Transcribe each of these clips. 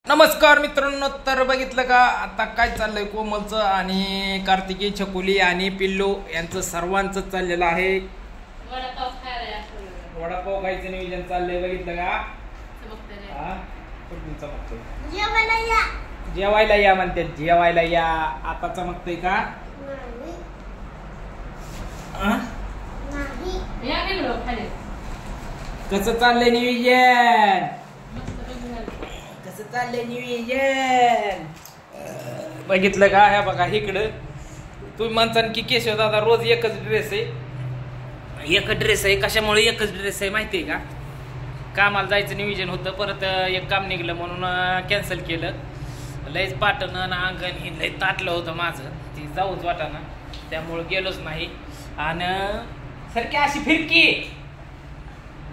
नमस्कार मित्रांनो, तर बघितलं का आता काय चाललंय कोमलचं आणि कार्तिकी, छकुली आणि पिल्लू यांचं सर्वांचं चाललेलं आहे वडापाव खायचं नियोजन चाललंय. बघितलं का? जेवायला या म्हणते, जेवायला या. आता चमकतंय का? कसं चाललंय नियोजन? चाललंय नियोजन? बघितलं का? ह्या बघा इकडं तुम्ही म्हणता की केशव दादा रोज एकच ड्रेस आहे. कशामुळे एकच ड्रेस आहे माहितीये का? कामाला जायचं नियोजन होतं, परत एक काम निघलं म्हणून कॅन्सल केलं. लयच पाटणं अंगण हे लय ताटलं होतं माझं, ती जाऊच वाटाना, त्यामुळे गेलोच नाही. आणि सारखी अशी फिरकी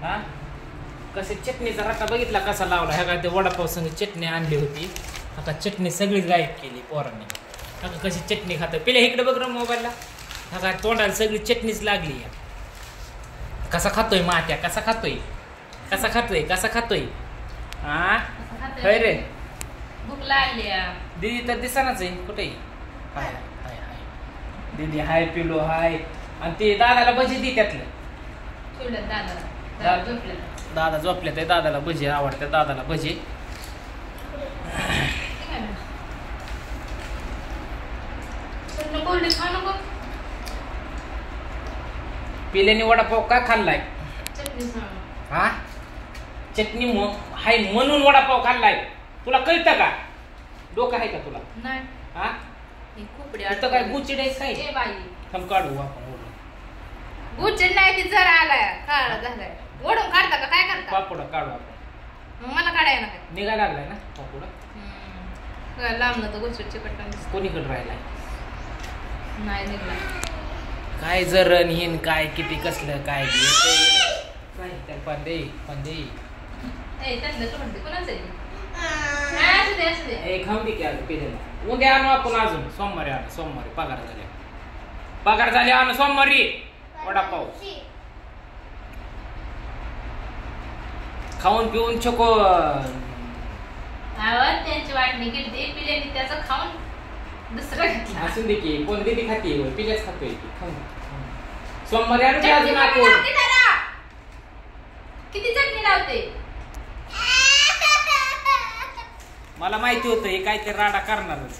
हा कसे चटणीचा रट्टा बघितला कसा लावला. ह्या काय ते वडापाव संग चटणी आणली होती, आता चटणी सगळी गायब केली पोरांनी. ह्या कशी चटणी खातं पेल्या इकडे बघ र मोबाईलला. ह्या काय तोंडाला सगळी चटणीच लागली. कसा खातोय मात्या, कसा खातोय हा खय रे? भूक लागली. दीदी तर दिसानाच आहे कुठे. हाय हाय हाय दीदी हाय, पिलो हाय. आणि ते दादाला भजी दे त्यातलं. दादा झोपले ते, दादाला भजी आवडते, दादाला भजी. पिल्याने वडापाव का खाल्लाय? हा चटणी हाय म्हणून वडापाव खाल्लाय. तुला कळतं का? डोकं आहे का तुला? हा इथं काय गुचिड आहे काय? थांब काढू आपण. गुचिड नाही, ती जरा आलाय काळा झालाय. ओढून काढता का? काय करता? पापड काढू आपण. मला काढाय ना काय निघा लागलाय ना पापड. लांब तर गुचिडचे पट्टन कोणीकडे राहिलाय? नाही निघला काय जरण हिन काय किती कसलं काय काय पांदे पांदे खाऊन दे की आज पिढ्याला. उद्या आणू आपण, अजून सोमवारी आणू. सोमवारी पगार झाले आणू सोमवारी वडापाव. खाऊन पिऊन छको त्यांची वाटणी केली पिल्याने त्याचं खाऊन दुसरं घेतलं. असून दे की कोण दिदी खाते पिल्याच खातोय खाऊन. सोमवारी आणू अजून आपण. किती चटणी लावते? मला माहिती होतं हे काहीतरी राडा करणारच.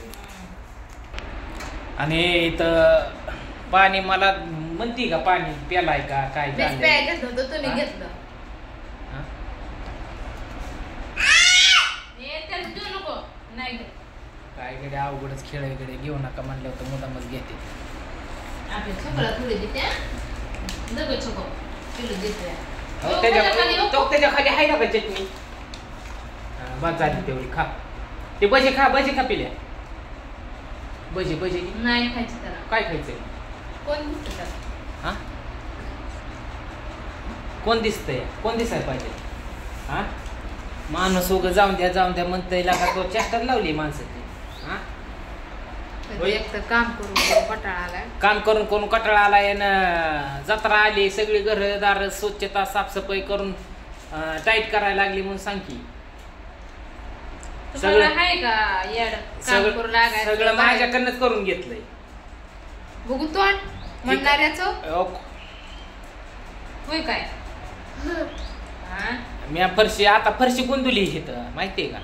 आणि इथं पाणी मला म्हणती का पाणी प्यालाय का काय? घेतलं होतं तुम्ही घेतलं. नाही काय कडे अवघडच खेळाकडे घेऊ नका म्हणलं होतं, मुदामच घेते. आपल्या छोकला थोडी देते त्याच्या खाली आहे ना का चटणी? बस झाली तेवढी खा. ते भजी खा पिल्या. भजी नाही खायची. त्याला काय खायचंय? कोण दिसत? हा कोण दिसतंय? कोण दिसायला पाहिजे? हा माणूस उग जाऊन द्या म्हणतंय लागा. तो चेष्टात लावली माणसाची. हा एक तर काम करून कटाळा आलाय ना. जत्रा आली, सगळी घरदार स्वच्छता साफसफाई करून टाईट करायला लागली म्हणून सांग की. सगळं माझ्याकडनंच करून घेतलंय. बघू तोंड म्हणणाऱ्याचं होय काय? मी आता फरशी गुंदुली इथं माहितीये का?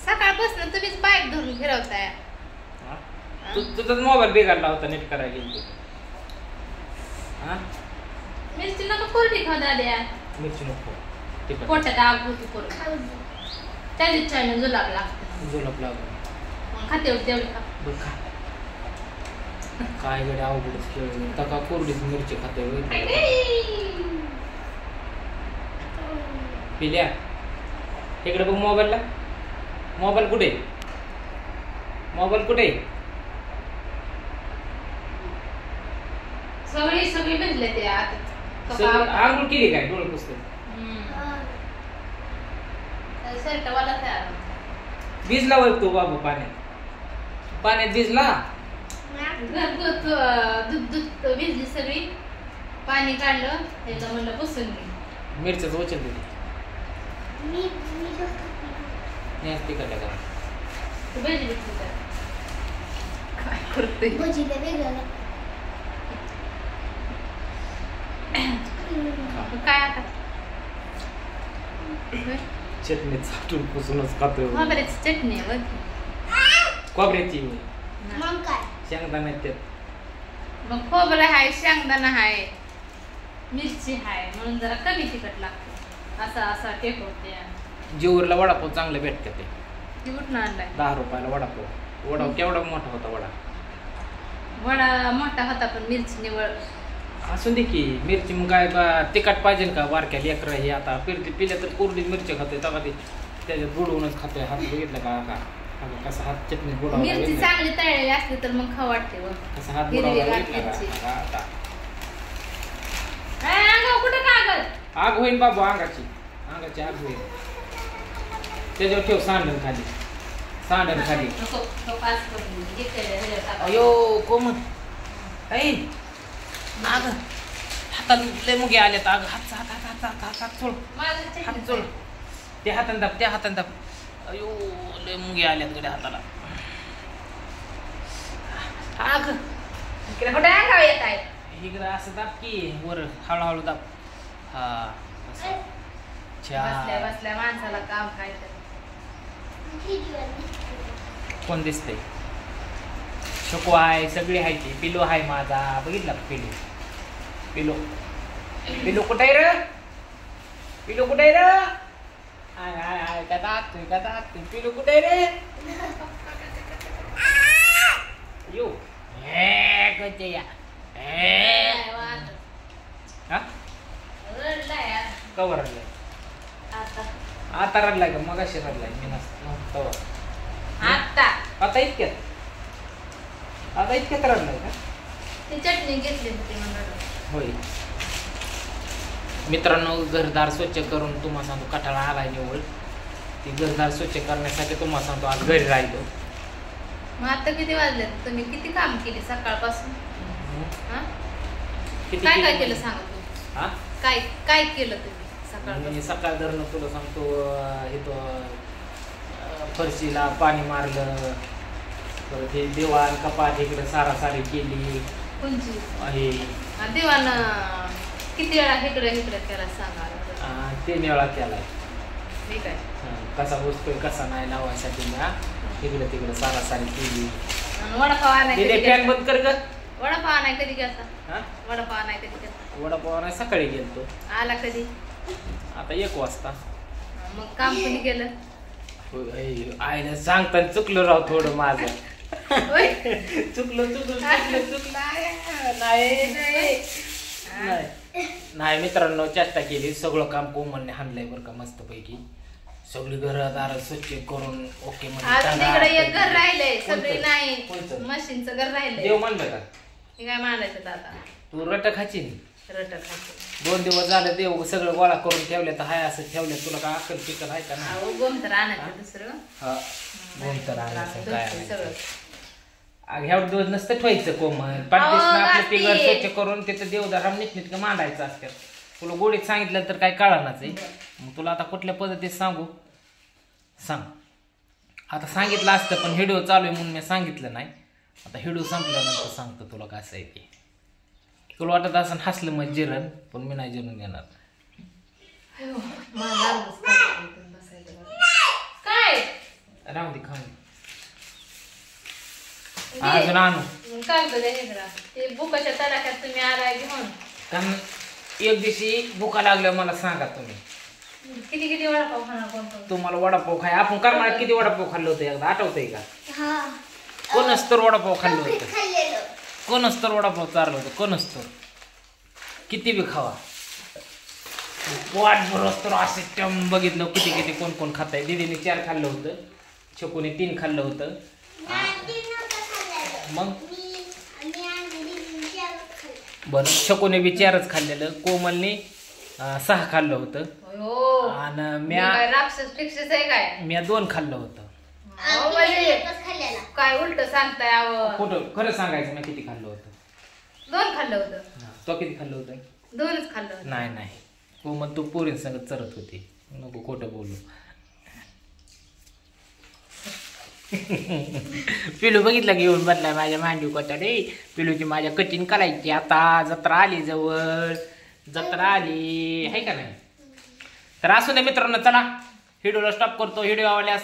सकाळपासून तुम्हीच बाईक धरून फिरवताय. तुझाच मोबाईल बिघडला होता, नीट करायला गेली. मिरची नका कोरडी खाऊ द्या. मिरची नको, पोटात आग होती करून त्या दिवसाने जुलाब लागतो. खाते तेवढी खा. काय गड्या अवघडच खेळ. तका कोरडीच मिरची खाते पिल्या. इकडे बघ मोबाईलला. मोबाईल कुठे? सगळी भिजले ते आता. आंघोळ केली काय? डोळे पुसते. भिजला वय तू बाबू पाण्यात भिजला. दूध भिजली सगळी. पाणी काढलं त्याला म्हणलं पुसून घे. मिरच्याच वचन दिली. नाही तिकडे का तू भेजी घेतली तर काय करते काय आता चटणी चाटून पुसूनच खातोय खोबऱ्याची चटणी आहे बघ. खोबऱ्याची मग काय शेंगदाणा त्यात मग खोबरं आहे शेंगदाणा आहे मिरची आहे म्हणून जरा कमी तिखट लागते असा असा टेकवते. जेऊरला वडापाव चांगले भेटते ते ती कुठून आणलाय 10 रुपयाला वडापाव केवढा मोठा होता वडा वडा मोठा होता पण मिरची निवळ असून दे की मिरची मग काय तिखट पाहिजे का बारक्या लेकरं हे आता पिल्या तर कोरडी मिरची खातोय तेव्हा ते त्याच्यात बुडवूनच खातोय हात बघितलं का कसा हात चटणी बुडवला मिरची चांगली तळलेली असली तर मग खाऊ वाटते व. कसा हात हिरवी बुडवला गार मिरची. आता अंगावर कुठं कागद आग होईन बाबू अंगाची आग होईल त्याच्यावर ठेव सांडण खाली नको तो पास करून घे ह्याच्यावर टाक. अयो कोमल ऐ आग हातात लय मुगे आलेत आग हात सोड माझं हात चटणी सोड त्या हातान दाब अयो लय मुगे आल्यात गड्या हाताला आग इकडे कुठे अंगावर येत आहे इकडं असं दाब की वर हळूहळू दाब हा असं. बसल्या बसल्या माणसाला काम काय तर कोण दिसतंय शोको आहे सगळी आहे ती पिलो आहे माझा बघितला पिलो कुठे आहे रे आय का दाखतोय पिलो कुठे आहे रे यो कोणते या हा रडलाय कवर रडलाय आता रडलाय का मग अशी रडलाय मी नसतो आता इतक्यात रडलाय का ती चटणी घेतली होती म्हणून होय मित्रांनो घरदार स्वच्छ करून तुम्हाला सांगतो कठाळा आलाय निवड ती घरदार स्वच्छ करण्यासाठी तुम्हाला सांगतो आज घरी राहिलो. मग आता किती वाजले तुम्ही किती काम केले सकाळपासून हा? किती काय काय केलं केलं सांगा तुम्ही हा काय काय केलं तुम्ही सकाळपासून मी सकाळ धरणं तुला सांगतो इथं फरशीला पाणी मारलं परत हे दिवाण कपाट इकडे सारासारी केली कोणची हे देवान किती वेळा इकडे केला सांगा 3 वेळा केलाय ठीक आहे. कसा बसतोय कसा नाही लावायसाठी ना तिकडे सारासारी केली. आणि वडापाव आणाय कधी फॅन गेलता? बंद कर ग वडापाव आणाय कधी गेलता हा वडापाव आणाय कधी गेलता वडापाव नाही सकाळी गेलतो आला कधी आता 1 वाजता. मग काम कोणी केलं आईला सांगता चुकलं राव थोडं माझं होय चुकलं नाही मित्रांनो चेष्टा केली सगळं काम कोमलने हाणलंय बरं का मस्त पैकी सगळी घरदार स्वच्छ करून ओके आज तिकडे एक घर राहिलंय कोणतं? सगळी नाही कोणतं? मशीनचं घर राहिलंय देव मानलं का हे काय मांडायचं आता तू रट खाची रट खायचं 2 दिवस झाले देव सगळं गोळा करून ठेवले तर हाय असं ठेवले तुला काय अक्कल पिकल आहे का नाही अहो गोमतर आणायचं दुसरं हा गोमतर आणायचं काय दुसरं सगळं ह्या दिवस नसतं ठेवायचं कोमल अहो, 5 दिवस आपलं ते घर घातली. स्वच्छ करून तिथं देवदार नीटनीटकं मांडायचं असतं तुला गोडीत सांगितलं तर काय कळणारच आहे मग तुला आता कुठल्या पद्धतीत सांगू सांग आता सांगितलं असतं पण व्हिडिओ चालू आहे म्हणून मी सांगितलं नाही आता व्हिडिओ संपल्यानंतर सांगतो तुला कसं आहे ते तुला वाटत असं हसलं मग जिरण पण मी नाही जिरून येणार काय राहू दे खाऊ अजून आणू काय ते बुकाच्या तडाख्यात तुम्ही आलाय घेऊन कारण एक दिवशी भुका लागल्या मला सांगा तुम्ही किती वडापाव खाणार कोण तुम्हाला वडापाव खाय आपण करमाळ्यात किती वडापाव खाल्लं होतं एकदा आठवतंय का कोणच तर वडापाव खाल्लं होतं कोणच तर वडापाव चारलं होतं कोणच तर किती बी खावा वाट बरोबर तर असे बघितलं किती कोण कोण खात आहे दीदीने 4 खाल्लं होतं छकुने 3 खाल्लं होतं मग बरं छकुने बी 4च खाल्लेलं कोमलने 6 खाल्लं होतं आणि राक्षस आहे काय म्या 2 खाल्लं होतं काय उलट सांगताय कुठं खरं सांगायचं मी किती खाल्लं होतं 2 खाल्लं होतं तो किती खाल्लं होतं 2च खाल्लं होतं नाही कोमल तू पोरींसंग चरत होती नको खोटं बोलू पिलू बघितलं घेऊन बदलाय माझ्या मांडीव कोताडे. पिलूची माझ्या कटिंग करायची आता. जत्रा आली जवळ, जत्रा आली आहे का नाही. तर असू दे मित्रांनो, चला व्हिडिओला स्टॉप करतो. व्हिडिओ आवडल्यास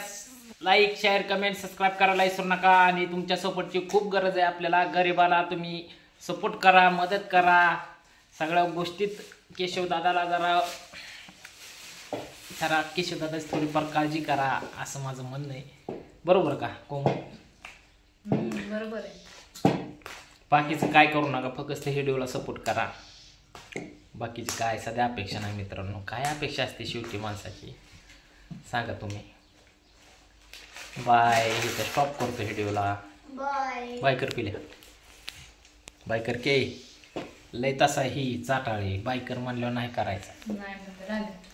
लाईक, शेअर, कमेंट, सबस्क्राईब करायला विसरू नका. आणि तुमच्या सपोर्टची खूप गरज आहे आपल्याला. गरीबाला तुम्ही सपोर्ट करा, मदत करा. सगळ्या गोष्टीत केशवदादाला जरा केशवदादाची थोडीफार काळजी करा, असं माझं म्हणणं आहे. बरोबर का कोमल? बरोबर आहे. बाकीचं काय करू नका, फक्त व्हिडिओला सपोर्ट करा. बाकीची काय सध्या अपेक्षा नाही मित्रांनो. काय अपेक्षा असते शेवटी माणसाची सांगा तुम्ही. बाय. इथं स्टॉप करतो व्हिडिओला. बाय. बाय कर पिल्या. बाय कर के. लय तसा ही चाटाळी बायकर म्हणल्यावर नाही करायचं. नाही म्हणलं, राहिलं.